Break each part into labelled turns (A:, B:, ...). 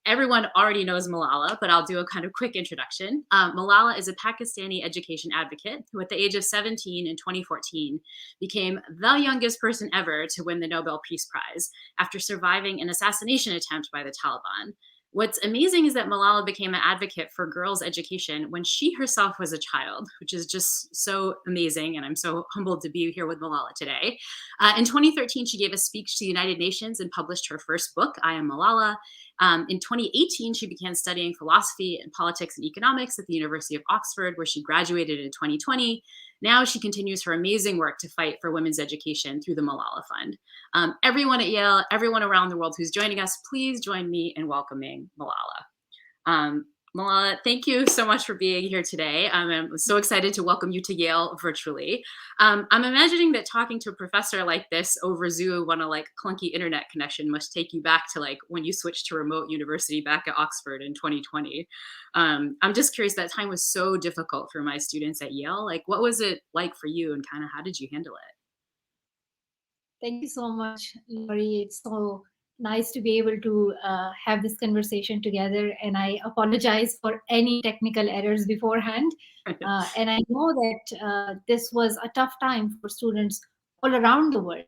A: Everyone already knows Malala, but I'll do a kind of quick introduction. Malala is a Pakistani education advocate who, at the age of 17 in 2014, became the youngest person ever to win the Nobel Peace Prize after surviving an assassination attempt by the Taliban. What's amazing is that Malala became an advocate for girls' education when she herself was a child, which is just so amazing. And I'm so humbled to be here with Malala today. In 2013, she gave a speech to the United Nations and published her first book, I Am Malala. In 2018, she began studying philosophy and politics and economics at the University of Oxford, where she graduated in 2020. Now she continues her amazing work to fight for women's education through the Malala Fund. Everyone at Yale, everyone around the world who's joining us, please join me in welcoming Malala. Malala, thank you so much for being here today. I'm so excited to welcome you to Yale virtually. I'm imagining that talking to a professor like this over Zoom on a clunky internet connection must take you back to when you switched to remote university back at Oxford in 2020. I'm just curious, that time was so difficult for my students at Yale. What was it like for you, and kind of how did you handle it?
B: Thank you so much, Laurie. It's so nice to be able to have this conversation together. And I apologize for any technical errors beforehand. And I know that this was a tough time for students all around the world.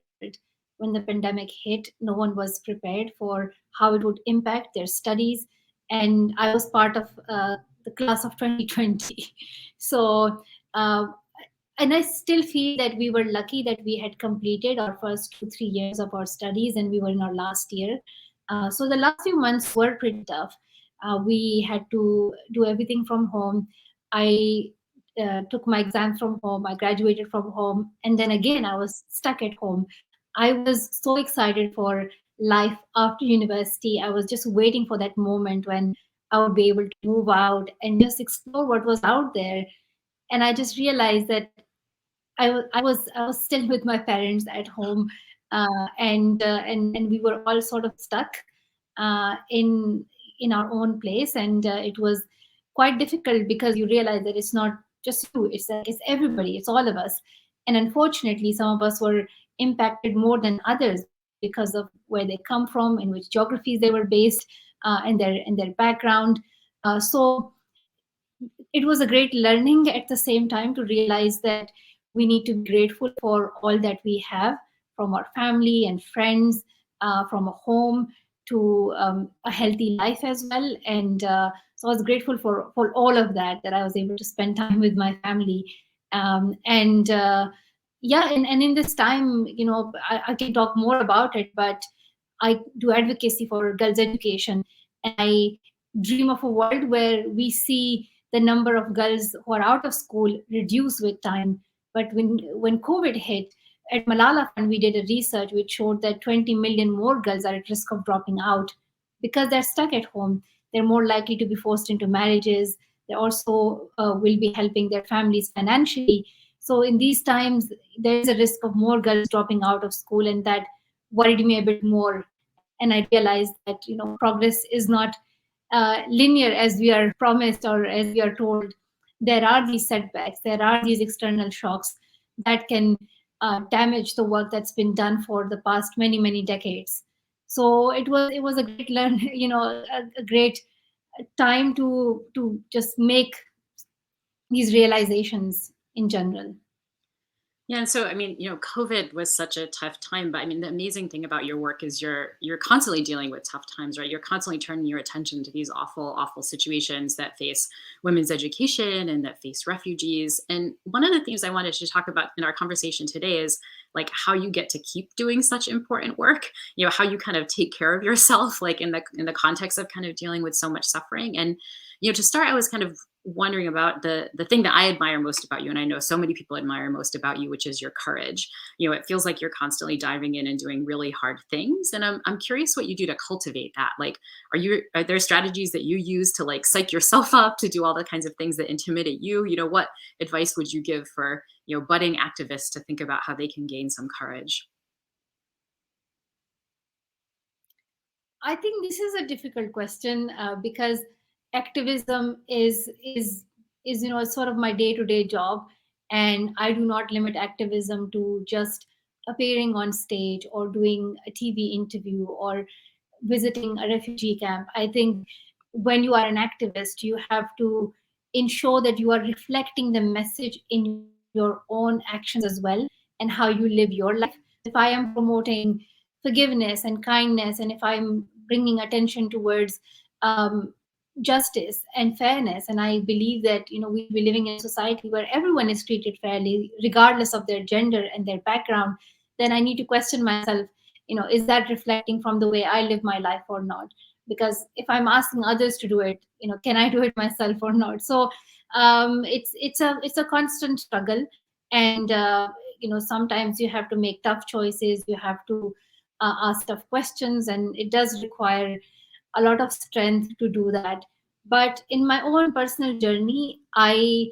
B: When the pandemic hit, no one was prepared for how it would impact their studies. And I was part of the class of 2020. So and I still feel that we were lucky that we had completed our first 2-3 years of our studies and we were in our last year. So the last few months were pretty tough. We had to do everything from home. I took my exams from home. I graduated from home. And then again, I was stuck at home. I was so excited for life after university. I was just waiting for that moment when I would be able to move out and just explore what was out there. And I just realized that I was still with my parents at home, and we were all sort of stuck in our own place, and it was quite difficult because you realize that it's not just you; it's everybody, it's all of us. And unfortunately, some of us were impacted more than others because of where they come from, in which geographies they were based, and their background. So it was a great learning at the same time to realize that we need to be grateful for all that we have from our family and friends, from a home to a healthy life as well. And so I was grateful for all of that, that I was able to spend time with my family. And in this time, I can talk more about it, but I do advocacy for girls' education. And I dream of a world where we see the number of girls who are out of school reduce with time. But when COVID hit, at Malala Fund, we did a research which showed that 20 million more girls are at risk of dropping out because they're stuck at home. They're more likely to be forced into marriages. They also will be helping their families financially. So in these times, there's a risk of more girls dropping out of school, and that worried me a bit more. And I realized that progress is not linear as we are promised or as we are told. There are these setbacks, there are these external shocks that can damage the work that's been done for the past many decades. So it was a great learn, a great time to just make these realizations in general.
A: Yeah, and so COVID was such a tough time, but the amazing thing about your work is you're constantly dealing with tough times, right? You're constantly turning your attention to these awful situations that face women's education and that face refugees. And one of the things I wanted to talk about in our conversation today is how you get to keep doing such important work, how you kind of take care of yourself, in the context of kind of dealing with so much suffering. And to start, I was kind of wondering about the thing that I admire most about you, and I know so many people admire most about you, which is your courage. It feels like you're constantly diving in and doing really hard things, and I'm curious what you do to cultivate that. Are there strategies that you use to psych yourself up to do all the kinds of things that intimidate you? What advice would you give for budding activists to think about how they can gain some courage?
B: I think this is a difficult question because activism is sort of my day-to-day job, and I do not limit activism to just appearing on stage or doing a TV interview or visiting a refugee camp. I think when you are an activist, you have to ensure that you are reflecting the message in your own actions as well, and how you live your life. If I am promoting forgiveness and kindness, and if I'm bringing attention towards justice and fairness, and I believe that we should be living in a society where everyone is treated fairly regardless of their gender and their background, then I need to question myself, is that reflecting from the way I live my life or not? Because if I'm asking others to do it, can I do it myself or not? So it's a constant struggle. And sometimes you have to make tough choices, you have to ask tough questions, and it does require a lot of strength to do that. But in my own personal journey, I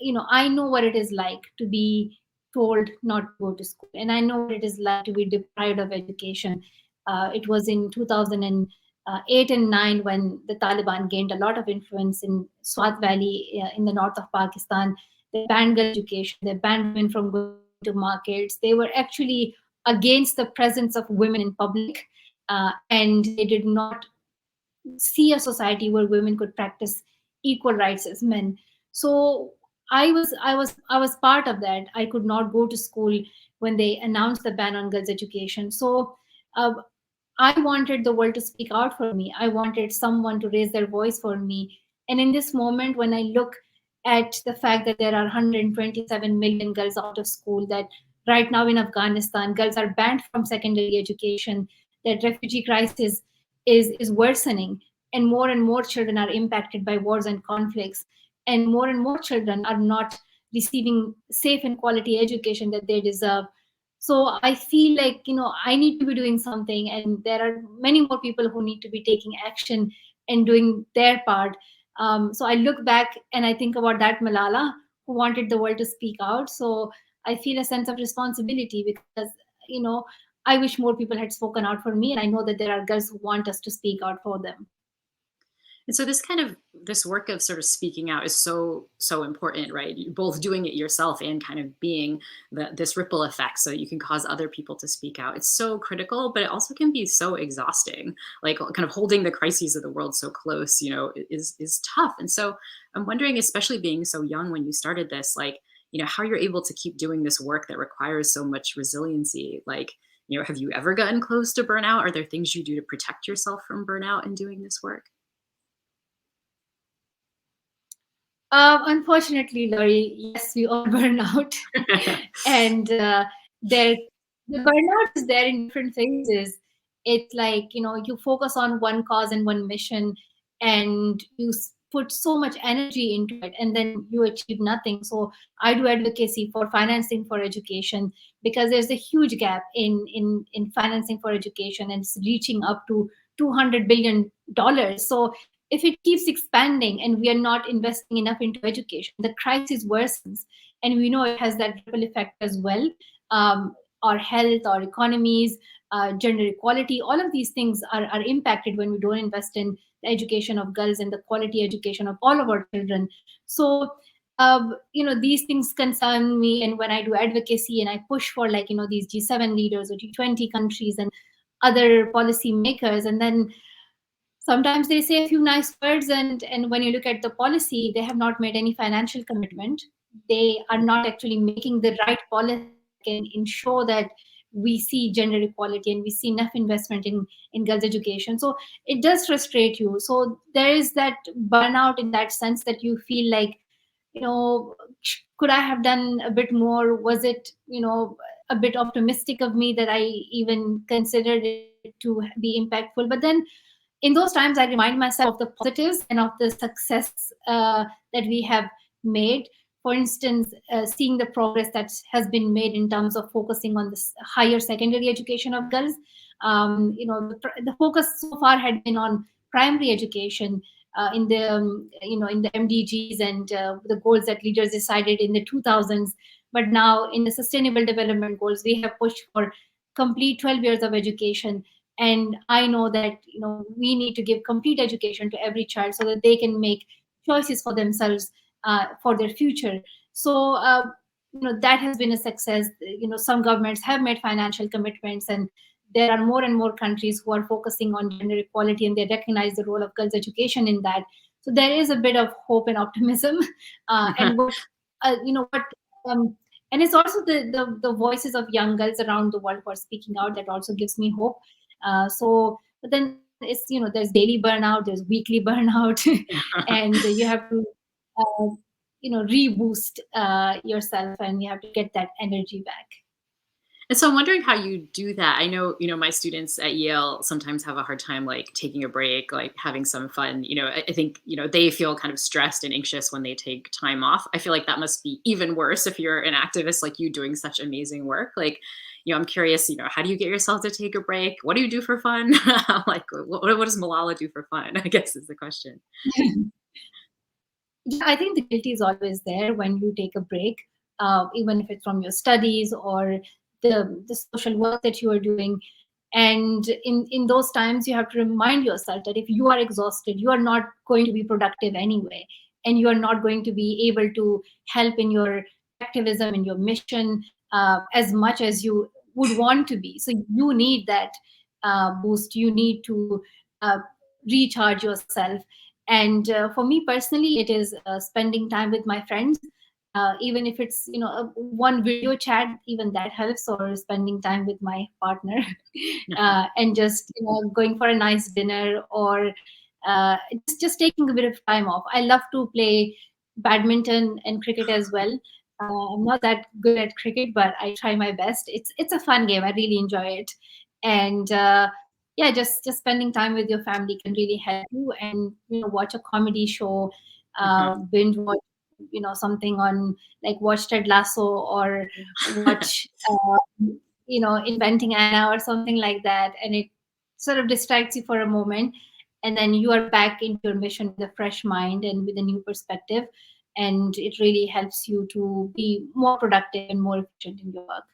B: know what it is like to be told not to go to school, and I know what it is like to be deprived of education. It was in 2008 and 9 when the Taliban gained a lot of influence in Swat Valley in the north of Pakistan. They banned girl education, they banned women from going to markets. They were actually against the presence of women in public, and they did not see a society where women could practice equal rights as men. So I was part of that. I could not go to school when they announced the ban on girls' education. So uh, I wanted the world to speak out for me. I wanted someone to raise their voice for me. And in this moment, when I look at the fact that there are 127 million girls out of school, that right now in Afghanistan, girls are banned from secondary education, that refugee crisis is worsening, and more children are impacted by wars and conflicts, and more children are not receiving safe and quality education that they deserve. So I feel like I need to be doing something, and there are many more people who need to be taking action and doing their part. So I look back and I think about that Malala who wanted the world to speak out. So I feel a sense of responsibility, because you know I wish more people had spoken out for me, and I know that there are girls who want us to speak out for them.
A: And so this work of sort of speaking out is so important, right? You're both doing it yourself and kind of being this ripple effect, so you can cause other people to speak out. It's so critical, but it also can be so exhausting. Like kind of holding the crises of the world so close, is tough. And so I'm wondering, especially being so young when you started this, like how you're able to keep doing this work that requires so much resiliency. Like have you ever gotten close to burnout? Are there things you do to protect yourself from burnout in doing this work?
B: Unfortunately, Laurie, yes, we all burn out, and there the burnout is there in different phases. It's like you focus on one cause and one mission, and you put so much energy into it, and then you achieve nothing. So I do advocacy for financing for education, because there's a huge gap in financing for education, and it's reaching up to $200 billion. So if it keeps expanding and we are not investing enough into education, the crisis worsens. And we know it has that ripple effect as well. Our health, our economies, gender equality, all of these things are impacted when we don't invest in the education of girls and the quality education of all of our children. So, these things concern me. And when I do advocacy and I push for these G7 leaders or G20 countries and other policy makers, and then sometimes they say a few nice words, and when you look at the policy, they have not made any financial commitment. They are not actually making the right policy that can ensure that we see gender equality and we see enough investment in girls education. So it does frustrate you. So there is that burnout in that sense, that you feel like, could I have done a bit more? Was it a bit optimistic of me that I even considered it to be impactful? But then in those times, I remind myself of the positives and of the success that we have made. For instance, seeing the progress that has been made in terms of focusing on this higher secondary education of girls. The focus so far had been on primary education in the in the MDGs and the goals that leaders decided in the 2000s. But now in the Sustainable Development Goals, we have pushed for complete 12 years of education. And I know that we need to give complete education to every child so that they can make choices for themselves, for their future. So that has been a success. Some governments have made financial commitments, and there are more and more countries who are focusing on gender equality, and they recognize the role of girls' education in that. So there is a bit of hope and optimism, and what what. And it's also the voices of young girls around the world who are speaking out that also gives me hope. But then it's there's daily burnout, there's weekly burnout, and you have to uh, reboost yourself, and you have to get that energy back.
A: And so I'm wondering how you do that. I know, my students at Yale sometimes have a hard time like taking a break, like having some fun. I think, they feel kind of stressed and anxious when they take time off. I feel like that must be even worse if you're an activist like you doing such amazing work. Like, I'm curious, how do you get yourself to take a break? What do you do for fun? Like, what does Malala do for fun? I guess is the question.
B: Yeah, I think the guilt is always there when you take a break, even if it's from your studies or the social work that you are doing. And in those times, you have to remind yourself that if you are exhausted, you are not going to be productive anyway, and you are not going to be able to help in your activism and your mission as much as you would want to be. So you need that boost. You need to uh, recharge yourself. And for me personally, it is spending time with my friends, even if it's one video chat, even that helps, or spending time with my partner, and just going for a nice dinner, or just taking a bit of time off. I love to play badminton and cricket as well. I'm not that good at cricket, but I try my best. It's a fun game. I really enjoy it. And yeah, just spending time with your family can really help you. And watch a comedy show, binge watch something on, like, watch Ted Lasso, or watch Inventing Anna or something like that, and it sort of distracts you for a moment, and then you are back into your mission with a fresh mind and with a new perspective, and it really helps you to be more productive and more efficient in your work.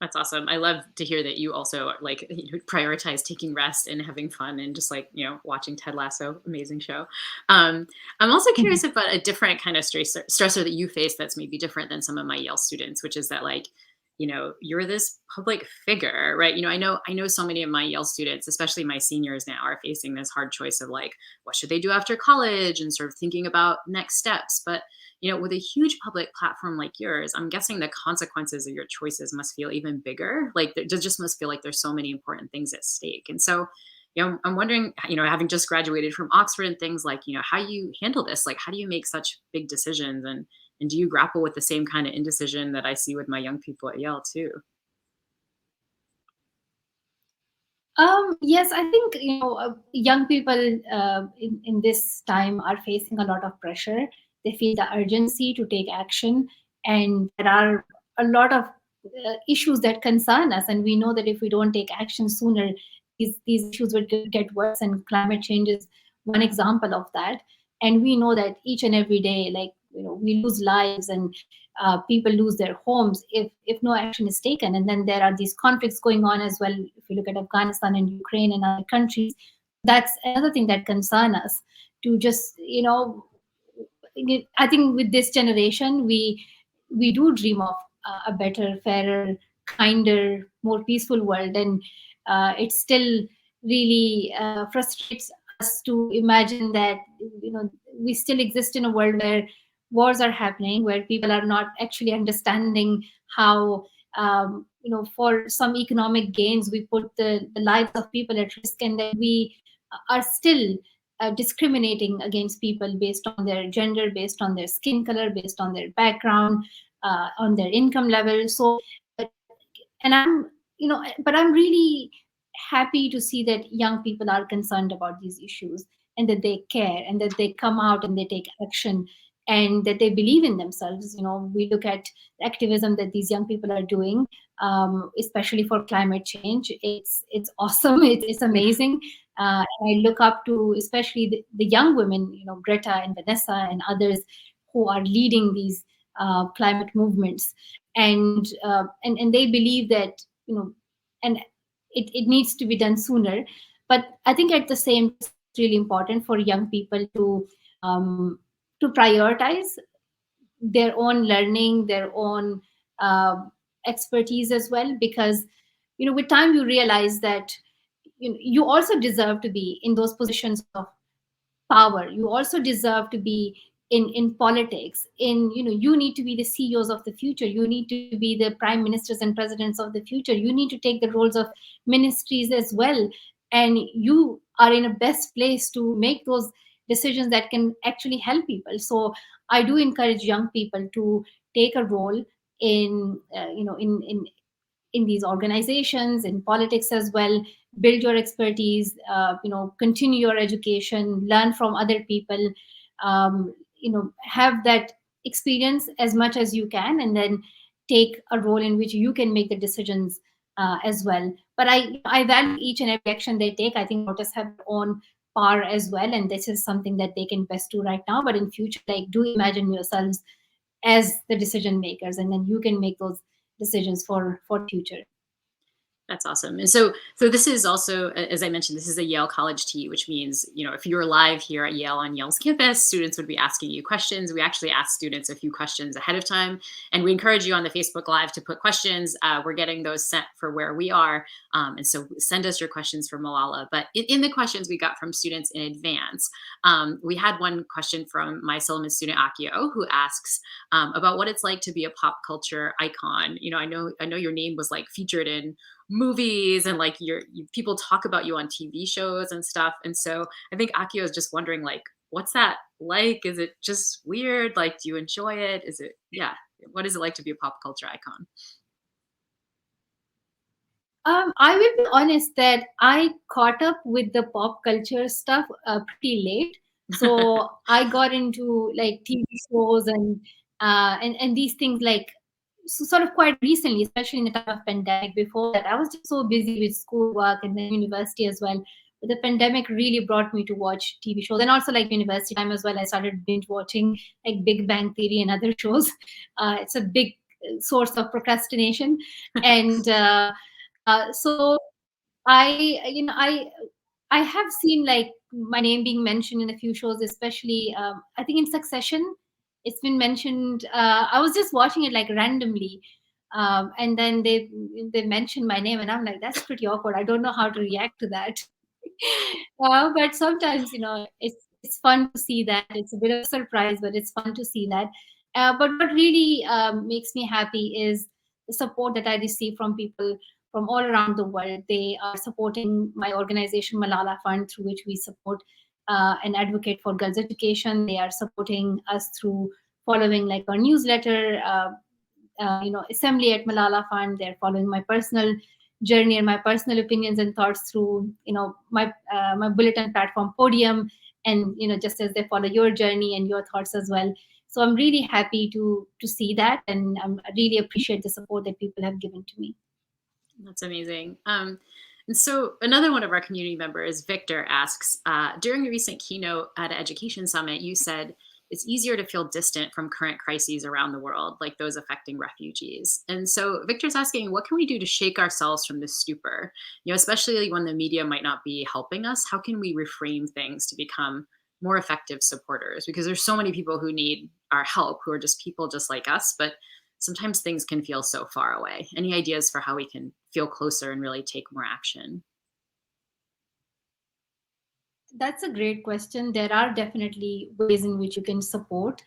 A: That's awesome. I love to hear that you also like prioritize taking rest and having fun and just like, watching Ted Lasso, amazing show. I'm also curious about a different kind of stressor that you face that's maybe different than some of my Yale students, which is that like, you're this public figure, right? I know so many of my Yale students, especially my seniors now, are facing this hard choice of like, what should they do after college and sort of thinking about next steps. But with a huge public platform like yours, I'm guessing the consequences of your choices must feel even bigger. Like there just must feel like there's so many important things at stake. And so, I'm wondering, having just graduated from Oxford and things like, how you handle this, like, how do you make such big decisions? And do you grapple with the same kind of indecision that I see with my young people at Yale too?
B: Yes, I think young people in this time are facing a lot of pressure. They feel the urgency to take action, and there are a lot of issues that concern us. And we know that if we don't take action sooner, these issues will get worse. And climate change is one example of that. And we know that each and every day, like we lose lives, and people lose their homes if no action is taken. And then there are these conflicts going on as well. If you look at Afghanistan and Ukraine and other countries, that's another thing that concerns us. To just I think with this generation, we do dream of a better, fairer, kinder, more peaceful world, and it still really frustrates us to imagine that we still exist in a world where wars are happening, where people are not actually understanding how for some economic gains we put the lives of people at risk, and that we are still discriminating against people based on their gender, based on their skin color, based on their background, on their income level. So, and but I'm really happy to see that young people are concerned about these issues, and that they care, and that they come out and they take action, and that they believe in themselves. We look at the activism that these young people are doing, especially for climate change. It's awesome. It's amazing. And I look up to especially the young women, Greta and Vanessa and others, who are leading these climate movements, and they believe that and it needs to be done sooner. But I think at the same time, it's really important for young people um, to prioritize their own learning, their own expertise as well, because with time you realize that you also deserve to be in those positions of power. You also deserve to be in politics. You need to be the CEOs of the future. You need to be the prime ministers and presidents of the future. You need to take the roles of ministries as well, and you are in a best place to make those decisions that can actually help people. So I do encourage young people to take a role in in these organizations, in politics as well. Build your expertise, continue your education, learn from other people, have that experience as much as you can, and then take a role in which you can make the decisions as well. But I value each and every action they take. I think voters have their own power as well, and this is something that they can best do right now. But in future, like, do imagine yourselves as the decision makers, and then you can make those decisions for future.
A: That's awesome. And so this is also, as I mentioned, this is a Yale College Tea, which means, if you're live here at Yale on Yale's campus, students would be asking you questions. We actually ask students a few questions ahead of time, and we encourage you on the Facebook Live to put questions. We're getting those sent for where we are. And so send us your questions for Malala. But in the questions we got from students in advance, we had one question from my Solomon student, Akio, who asks about what it's like to be a pop culture icon. I know your name was like featured in movies, and like people talk about you on TV shows and stuff. And so I think Akio is just wondering, like, what's that like? Is it just weird? Like, do you enjoy it? What is it like to be a pop culture icon?
B: I will be honest that I caught up with the pop culture stuff pretty late. So I got into like TV shows and these things like sort of quite recently, especially in the time of pandemic. Before that, I was just so busy with schoolwork and then university as well. But the pandemic really brought me to watch TV shows, and also like university time as well. I started binge watching like Big Bang Theory and other shows. It's a big source of procrastination, and so I have seen like my name being mentioned in a few shows, especially I think in Succession. It's been mentioned. I was just watching it like randomly, and then they mentioned my name, and I'm like, that's pretty awkward. I don't know how to react to that. But sometimes it's fun to see that. It's a bit of a surprise, but it's fun to see that. But what really makes me happy is the support that I receive from people from all around the world. They are supporting my organization, Malala Fund, through which we support and advocate for girls' education. They are supporting us through following like our newsletter, assembly at Malala Fund. They're following my personal journey and my personal opinions and thoughts through, my bulletin platform Podium, and just as they follow your journey and your thoughts as well. So I'm really happy to see that, and I really appreciate the support that people have given to me.
A: That's amazing. And so another one of our community members, Victor, asks, during a recent keynote at an education summit, you said it's easier to feel distant from current crises around the world, like those affecting refugees. And so Victor's asking, what can we do to shake ourselves from this stupor? Especially when the media might not be helping us, how can we reframe things to become more effective supporters? Because there's so many people who need our help, who are just people just like us, but sometimes things can feel so far away. Any ideas for how we can feel closer and really take more action?
B: That's a great question. There are definitely ways in which you can support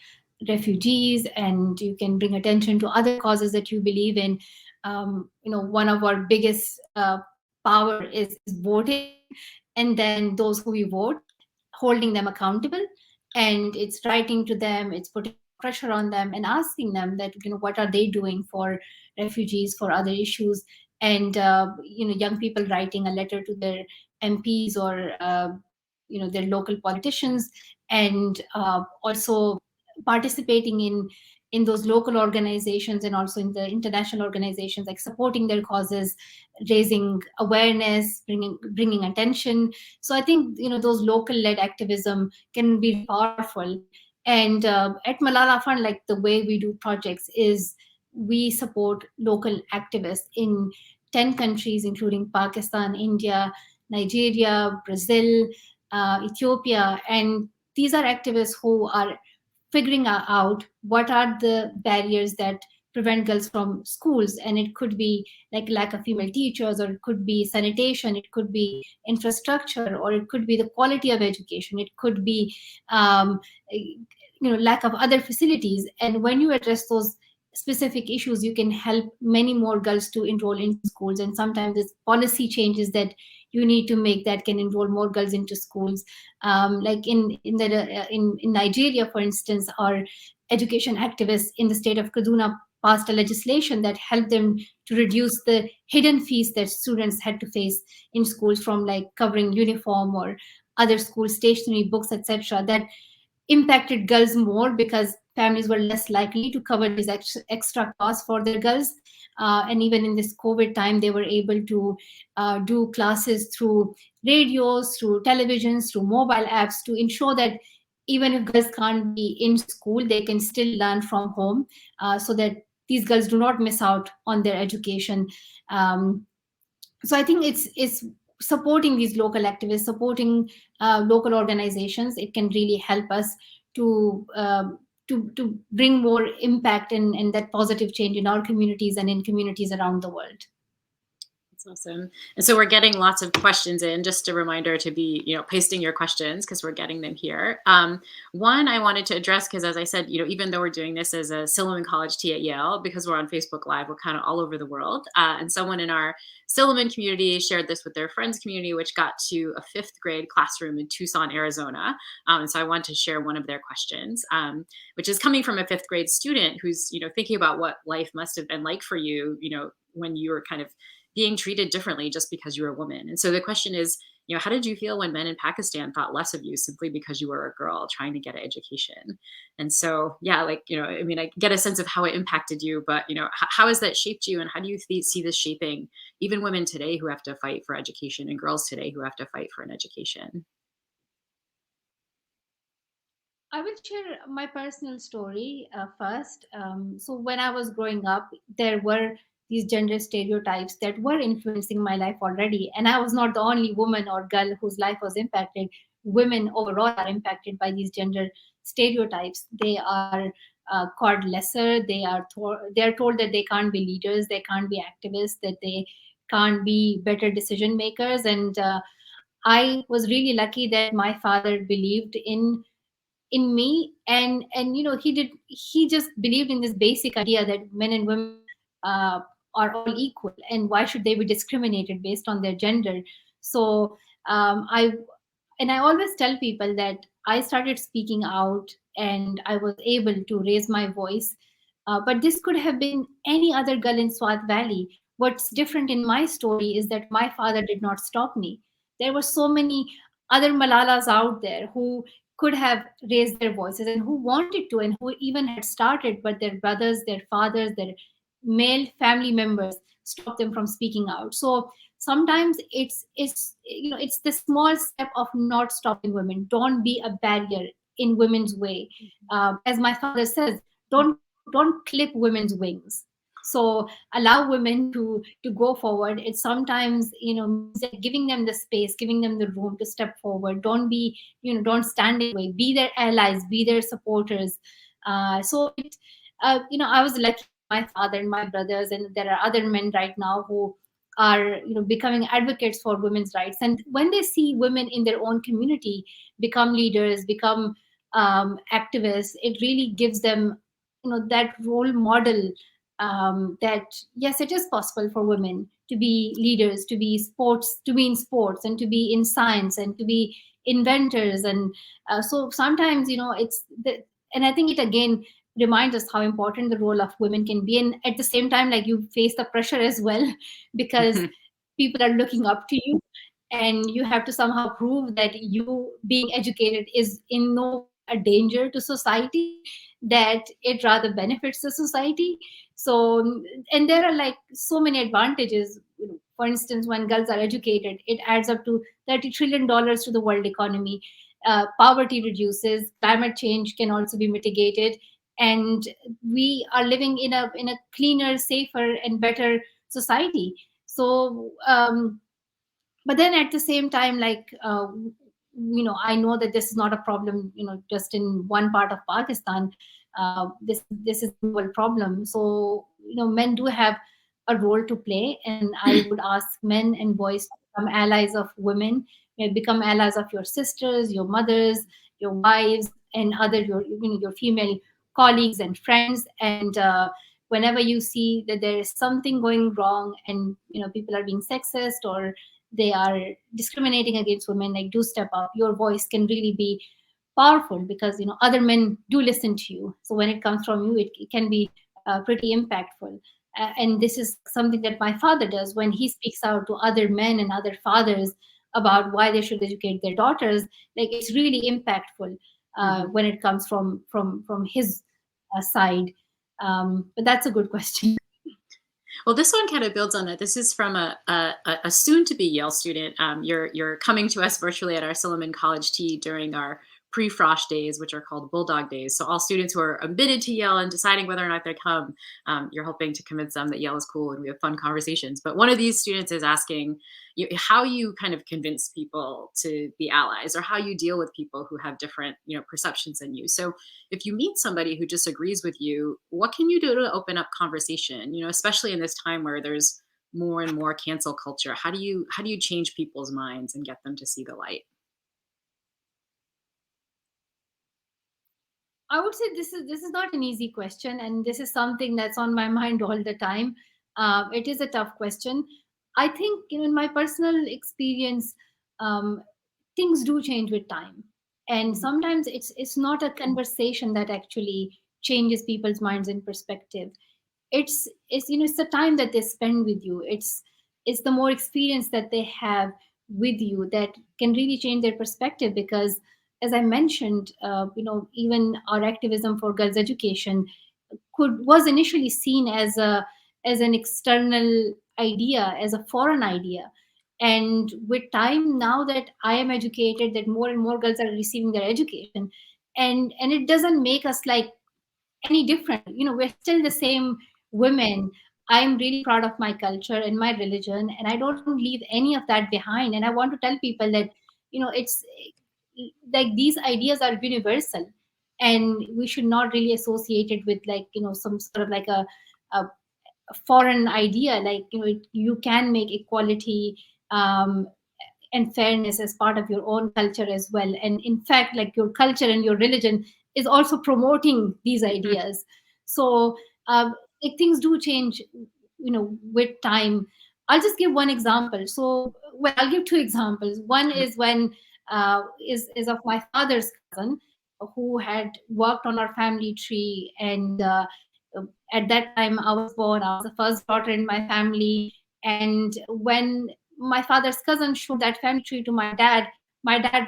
B: refugees, and you can bring attention to other causes that you believe in. One of our biggest power is voting, and then those who we vote, holding them accountable. And it's writing to them, it's putting pressure on them and asking them that, what are they doing for refugees, for other issues. And, young people writing a letter to their MPs or their local politicians, and also participating in those local organizations and also in the international organizations, like supporting their causes, raising awareness, bringing attention. So I think those local led activism can be powerful. And at Malala Fund, like the way we do projects is we support local activists in 10 countries, including Pakistan, India, Nigeria, Brazil, Ethiopia. And these are activists who are figuring out what are the barriers that prevent girls from schools. And it could be like lack of female teachers, or it could be sanitation, it could be infrastructure, or it could be the quality of education, it could be lack of other facilities. And when you address those specific issues, you can help many more girls to enroll into schools. And sometimes it's policy changes that you need to make that can enroll more girls into schools. Like in Nigeria, for instance, our education activists in the state of Kaduna passed a legislation that helped them to reduce the hidden fees that students had to face in schools, from like covering uniform or other school stationery, books, etc., that impacted girls more because families were less likely to cover these extra costs for their girls. And even in this COVID time, they were able to do classes through radios, through televisions, through mobile apps, to ensure that even if girls can't be in school, they can still learn from home, so that these girls do not miss out on their education. So I think it's supporting these local activists, supporting local organizations. It can really help us to to bring more impact and that positive change in our communities and in communities around the world.
A: That's awesome. And so we're getting lots of questions in. Just a reminder to be, pasting your questions because we're getting them here. One I wanted to address because, as I said, even though we're doing this as a Silliman College tea at Yale, because we're on Facebook Live, we're kind of all over the world. And someone in our Silliman community shared this with their friends community, which got to a 5th grade classroom in Tucson, Arizona. And so I want to share one of their questions, which is coming from a 5th grade student who's, thinking about what life must have been like for you, when you were kind of being treated differently just because you're a woman. And so the question is, how did you feel when men in Pakistan thought less of you simply because you were a girl trying to get an education? And so, yeah, I get a sense of how it impacted you, but, how has that shaped you? And how do you see this shaping even women today who have to fight for education and girls today who have to fight for an education?
B: I will share my personal story first. So when I was growing up, there were these gender stereotypes that were influencing my life already. And I was not the only woman or girl whose life was impacted. Women overall are impacted by these gender stereotypes. They are called lesser. They are told that they can't be leaders, they can't be activists, that they can't be better decision makers. And I was really lucky that my father believed in me, and he just believed in this basic idea that men and women uh, are all equal, and why should they be discriminated based on their gender. So I always tell people that I started speaking out and I was able to raise my voice. But this could have been any other girl in Swat Valley. What's different in my story is that my father did not stop me. There were so many other Malalas out there who could have raised their voices and who wanted to, and who even had started, but their brothers, their fathers, their male family members stopped them from speaking out. So sometimes it's the small step of not stopping women. Don't be a barrier in women's way. As my father says, don't clip women's wings. So allow women to go forward. It sometimes means that giving them the space, giving them the room to step forward. Don't stand in the way. Be their allies, be their supporters. I was lucky, my father and my brothers, and there are other men right now who are becoming advocates for women's rights. And when they see women in their own community become leaders, become activists, it really gives them that role model, that yes, it is possible for women to be leaders, to be in sports, and to be in science, and to be inventors. And so sometimes and I think it again reminds us how important the role of women can be. And at the same time, like, you face the pressure as well because people are looking up to you, and you have to somehow prove that you being educated is in no way a danger to society, that it rather benefits the society. So, and there are like so many advantages. For instance, when girls are educated, it adds up to $30 trillion to the world economy. Poverty reduces, climate change can also be mitigated, and we are living in a cleaner, safer, and better society. So but then at the same time, like, I know that this is not a problem just in one part of Pakistan. this is a global problem. So men do have a role to play, and I would ask men and boys to become allies of women. Become allies of your sisters, your mothers, your wives, and other your female colleagues and friends. And whenever you see that there is something going wrong, and people are being sexist or they are discriminating against women, like, do step up. Your voice can really be powerful, because other men do listen to you. So when it comes from you, it can be pretty impactful. And this is something that my father does when he speaks out to other men and other fathers about why they should educate their daughters. Like, it's really impactful when it comes from his side. But that's a good question.
A: Well, this one kind of builds on it. This is from a soon-to-be Yale student. You're coming to us virtually at our Silliman College Tea during our pre-Frosh days, which are called Bulldog days. So all students who are admitted to Yale and deciding whether or not they come, you're hoping to convince them that Yale is cool and we have fun conversations. But one of these students is asking you how you kind of convince people to be allies, or how you deal with people who have different perceptions than you. So if you meet somebody who disagrees with you, what can you do to open up conversation? Especially in this time where there's more and more cancel culture. How do you change people's minds and get them to see the light?
B: I would say this is not an easy question, and this is something that's on my mind all the time. It is a tough question. I think, in my personal experience, um, things do change with time, and sometimes it's not a conversation that actually changes people's minds and perspective. It's the time that they spend with you. It's the more experience that they have with you that can really change their perspective. Because, as I mentioned, even our activism for girls education was initially seen as an external idea, as a foreign idea. And with time, now that I am educated, that more and more girls are receiving their education, and it doesn't make us like any different. We're still the same women. I'm really proud of my culture and my religion, and I don't leave any of that behind. And I want to tell people that, it's like these ideas are universal, and we should not really associate it with, like, some sort of like a foreign idea. Like, you can make equality and fairness as part of your own culture as well. And in fact, like, your culture and your religion is also promoting these ideas. So like, things do change with time. I'll just give one example. So, well, I'll give two examples. One is when is of my father's cousin, who had worked on our family tree. And at that time, I was born, I was the first daughter in my family. And when my father's cousin showed that family tree to my dad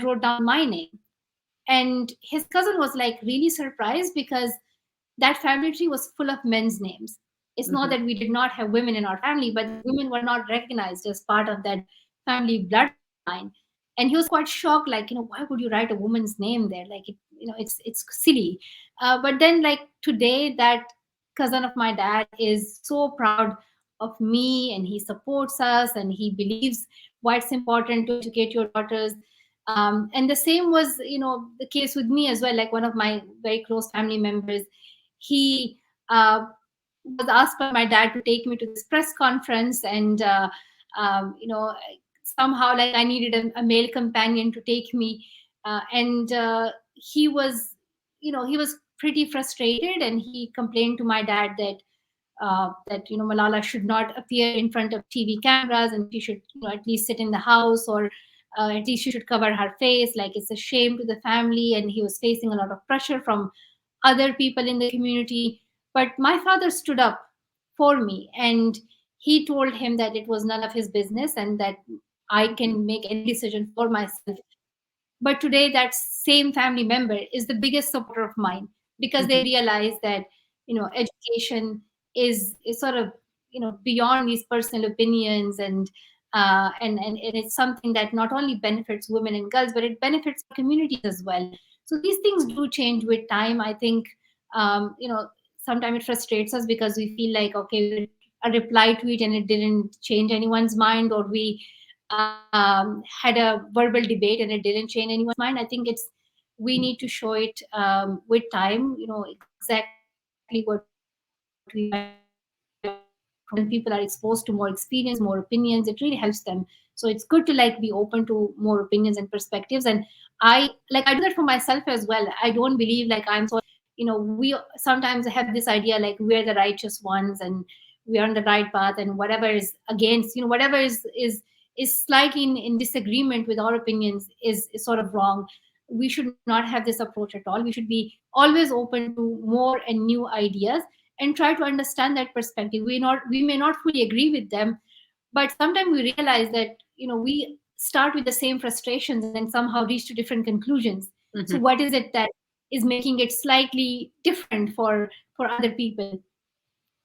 B: wrote down my name. And his cousin was like really surprised, because that family tree was full of men's names. It's not that we did not have women in our family, but women were not recognized as part of that family bloodline. And he was quite shocked, like, why would you write a woman's name there? Like, it's silly. But then, like, today, that cousin of my dad is so proud of me, and he supports us, and he believes why it's important to educate your daughters. And the same was, the case with me as well. Like, one of my very close family members, he was asked by my dad to take me to this press conference. And somehow, like, I needed a male companion to take me. And he was he was pretty frustrated, and he complained to my dad that Malala should not appear in front of TV cameras, and she should at least sit in the house, or at least she should cover her face. Like, it's a shame to the family. And he was facing a lot of pressure from other people in the community. But my father stood up for me, and he told him that it was none of his business, and that I can make any decision for myself. But today, that same family member is the biggest supporter of mine, because they realize that education is sort of beyond these personal opinions. And it's something that not only benefits women and girls, but it benefits communities as well. So these things do change with time. I think sometimes it frustrates us, because we feel like, okay, a reply tweet and it didn't change anyone's mind, or we had a verbal debate and it didn't change anyone's mind. I think it's we need to show it with time, exactly what we want to show. When people are exposed to more experience, more opinions, it really helps them. So it's good to like be open to more opinions and perspectives. And I do that for myself as well. I don't believe like I'm so, we sometimes have this idea like we're the righteous ones and we're on the right path, and whatever is against, whatever is slightly in disagreement with our opinions is sort of wrong. We should not have this approach at all. We should be always open to more and new ideas and try to understand that perspective. We may not fully agree with them, but sometimes we realize that we start with the same frustrations and somehow reach to different conclusions. So
A: Mhm.
B: what is it that is making it slightly different for other people?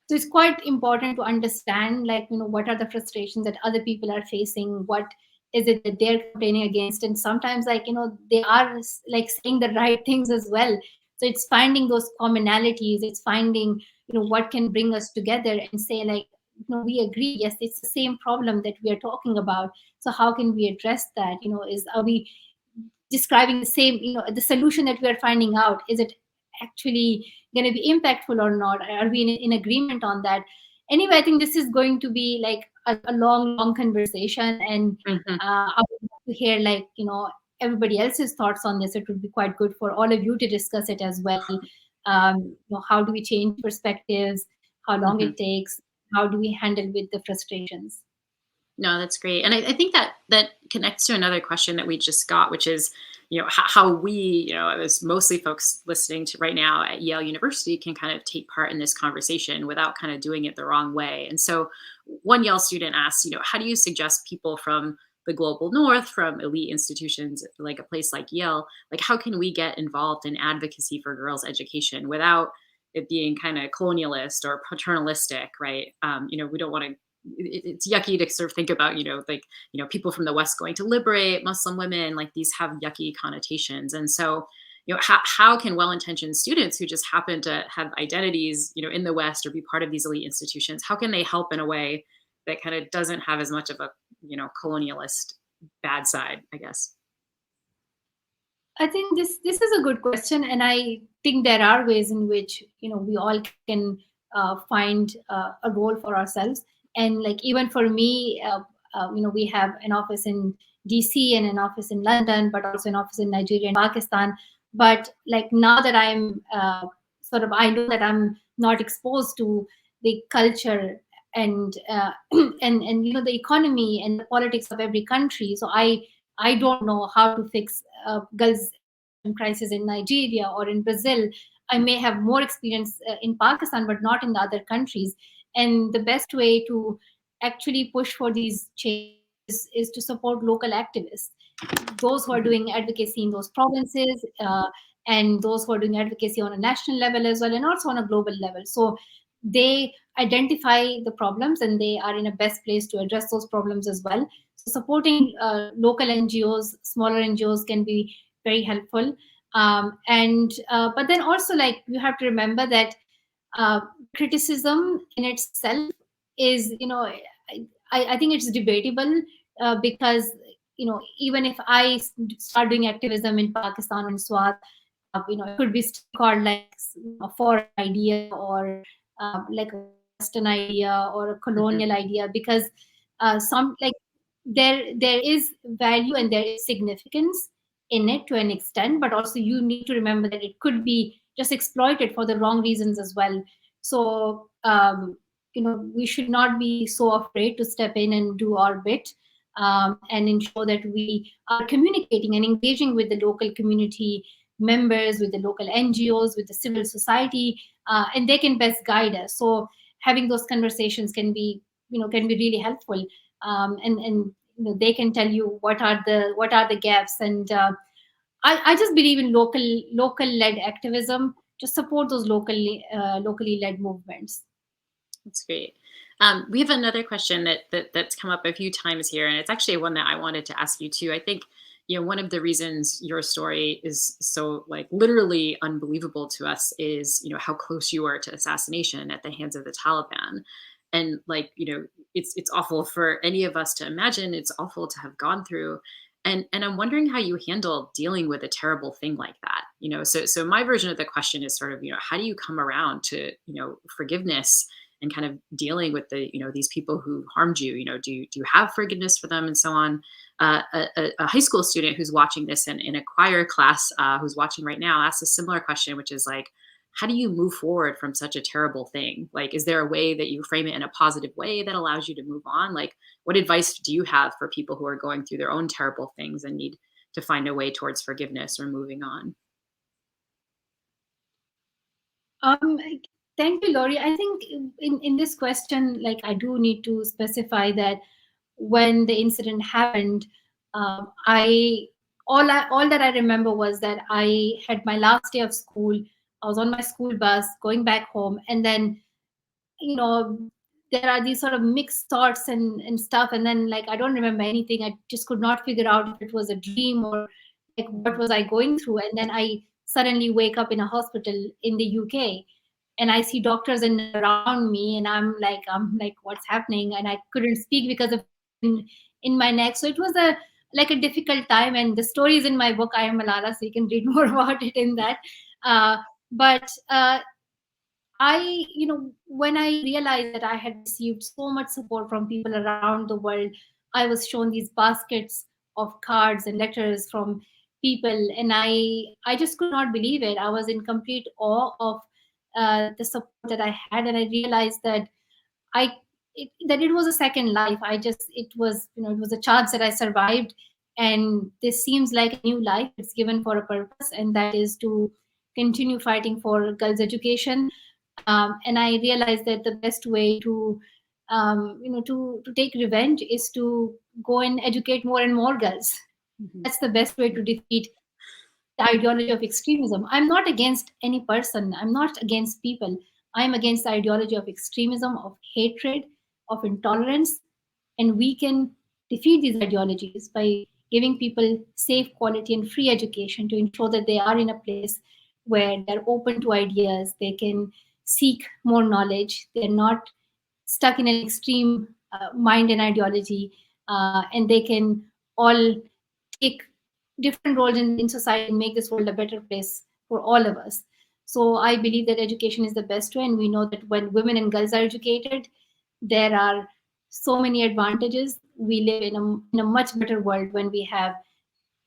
B: So it's quite important to understand like what are the frustrations that other people are facing, what is it that they're complaining against, and sometimes like they are like saying the right things as well. So it's finding those commonalities, it's finding what can bring us together and say like we agree, yes, it's the same problem that we are talking about. So how can we address that? Is are we describing the same, the solution that we are finding out, is it actually going to be impactful or not? Are we in agreement on that? Anyway, I think this is going to be like a long conversation, and
A: Mhm.
B: I would love to hear like everybody else's thoughts on this. It would be quite good for all of you to discuss it as well. How do we change perspectives, how long
A: Mhm.
B: it takes, how do we handle with the frustrations?
A: No, that's great. And I think that that connects to another question that we just got, which is, how we, as mostly folks listening to right now at Yale University, can kind of take part in this conversation without kind of doing it the wrong way. And so one Yale student asked, how do you suggest people from the global north, from elite institutions like a place like Yale, like how can we get involved in advocacy for girls' education without it being kind of colonialist or paternalistic, right? We don't want to, it's yucky to sort of think about, like, people from the West going to liberate Muslim women, like these have yucky connotations. And so, how can well-intentioned students who just happen to have identities, in the West or be part of these elite institutions, how can they help in a way that kind of doesn't have as much of a, colonialist bad side, I guess?
B: I think this is a good question, and I think there are ways in which we all can find a role for ourselves. And like even for me, we have an office in DC and an office in London, but also an office in Nigeria and Pakistan. But like now that I'm I know that I'm not exposed to the culture and and the economy and the politics of every country. So I don't know how to fix girls' education crisis in Nigeria or in Brazil. I may have more experience in Pakistan, but not in the other countries. And the best way to actually push for these changes is to support local activists, those who are
A: Mhm.
B: doing advocacy in those provinces, and those who are doing advocacy on a national level as well, and also on a global level. So they identify the problems and they are in a best place to address those problems as well. So supporting local NGOs, smaller NGOs can be very helpful. And but then also like you have to remember that criticism in itself is I think it's debatable, because even if I start doing activism in Pakistan or in Swat, it could be still called like a foreign idea or like a Western idea or a
A: Mhm.
B: colonial idea, because some like there is value and there is significance in it to an extent, but also you need to remember that it could be just exploited for the wrong reasons as well. So we should not be so afraid to step in and do our bit, and ensure that we are communicating and engaging with the local community members, with the local NGOs, with the civil society, and they can best guide us. So having those conversations can be really helpful, and they can tell you what are the gaps. And I just believe in local led activism. Just support those locally led movements.
A: That's great. We have another question that's come up a few times here, and it's actually one that I wanted to ask you too. I think, one of the reasons your story is so like literally unbelievable to us is, how close you were to assassination at the hands of the Taliban. And like, it's awful for any of us to imagine, it's awful to have gone through. And I'm wondering how you handle dealing with a terrible thing like that. So my version of the question is sort of, how do you come around to, forgiveness and kind of dealing with these people who harmed you? Do you have forgiveness for them and so on? A high school student who's watching this in a choir class, who's watching right now, asks a similar question, which is like, how do you move forward from such a terrible thing? Like, is there a way that you frame it in a positive way that allows you to move on? Like, what advice do you have for people who are going through their own terrible things and need to find a way towards forgiveness or moving on?
B: Like, thank you, Laurie. I think in this question, like I do need to specify that when the incident happened, I all that I remember was that I had my last day of school. I was on my school bus going back home, and then you know there are these sort of mixed thoughts and stuff, and then like I don't remember anything. I just could not figure out if it was a dream or like what was I going through. And then I suddenly wake up in a hospital in the UK, and I see doctors and around me, and I'm like what's happening, and I couldn't speak because of in my neck. So it was a like a difficult time, and the story is in my book, I Am Malala, so you can read more about it in that. But when I realized that I had received so much support from people around the world, I was shown these baskets of cards and letters from people, and I just could not believe it. I was in complete awe of the support that I had, and I realized that it was a second life. It was a chance that I survived, and this seems like a new life. It's given for a purpose, and that is to continue fighting for girls' education. And I realized that the best way to to take revenge is to go and educate more and more girls.
A: Mhm.
B: That's the best way to defeat the ideology of extremism. I'm not against any person, I'm not against people. I'm against the ideology of extremism, of hatred, of intolerance. And we can defeat these ideologies by giving people safe, quality, and free education to ensure that they are in a place where they're open to ideas, they can seek more knowledge, they're not stuck in an extreme mind and ideology, and they can all take different roles in society and make this world a better place for all of us. So I believe that education is the best way, and we know that when women and girls are educated, there are so many advantages. We live in a much better world when we have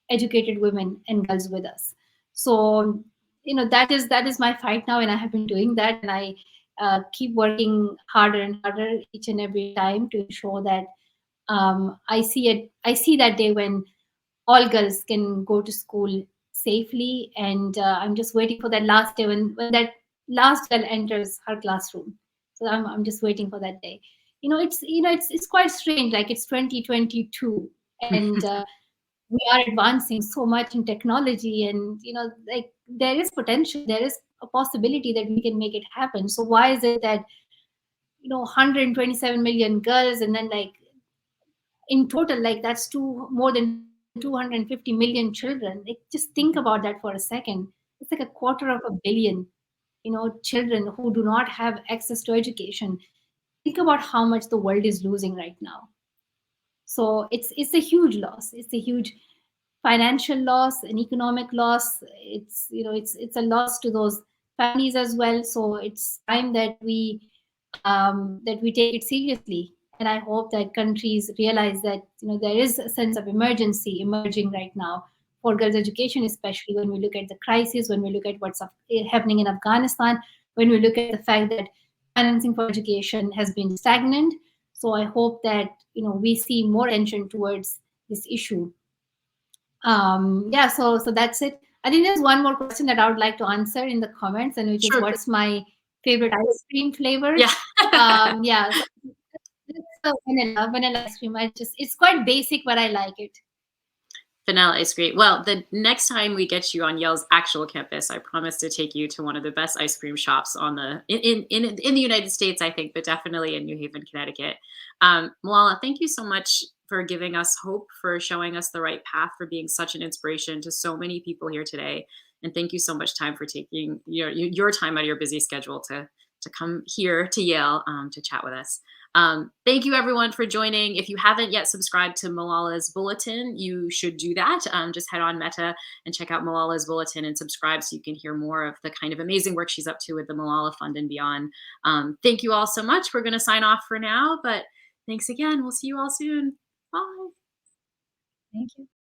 B: educated women and girls with us. So that is my fight now, and I have been doing that, and I keep working harder and harder each and every time to ensure that I see that day when all girls can go to school safely. And I'm just waiting for that last day when that last girl enters her classroom. So I'm just waiting for that day. It's quite strange. Like it's 2022, and we are advancing so much in technology, and like there is potential, there is a possibility that we can make it happen. So why is it that 127 million girls, and then like in total, like that's more than 250 million children. Like just think about that for a second. It's like a quarter of a billion children who do not have access to education. Think about how much the world is losing right now. So it's a huge loss. It's a huge financial loss, an economic loss. It's a loss to those families as well. So it's time that we take it seriously. And I hope that countries realize that there is a sense of emergency emerging right now for girls' education, especially when we look at the crisis, when we look at what's happening in Afghanistan, when we look at the fact that financing for education has been stagnant. So I hope that we see more attention towards this issue. Yeah, so that's it. I think there's one more question that I would like to answer in the comments, and which is
A: Sure.
B: what's my favorite ice cream flavor?
A: Yeah.
B: Yeah, so it's a vanilla ice cream. It's quite basic, but I like it.
A: Vanilla is great. Well, the next time we get you on Yale's actual campus, I promise to take you to one of the best ice cream shops on the in the United States, I think, but definitely in New Haven, Connecticut. Malala, thank you so much for giving us hope, for showing us the right path, for being such an inspiration to so many people here today. And thank you so much time for taking your time out of your busy schedule to come here to Yale to chat with us. Thank you everyone for joining. If you haven't yet subscribed to Malala's Bulletin, you should do that. Just head on Meta and check out Malala's Bulletin and subscribe so you can hear more of the kind of amazing work she's up to with the Malala Fund and beyond. Thank you all so much. We're going to sign off for now, but thanks again. We'll see you all soon. Bye.
B: Thank you.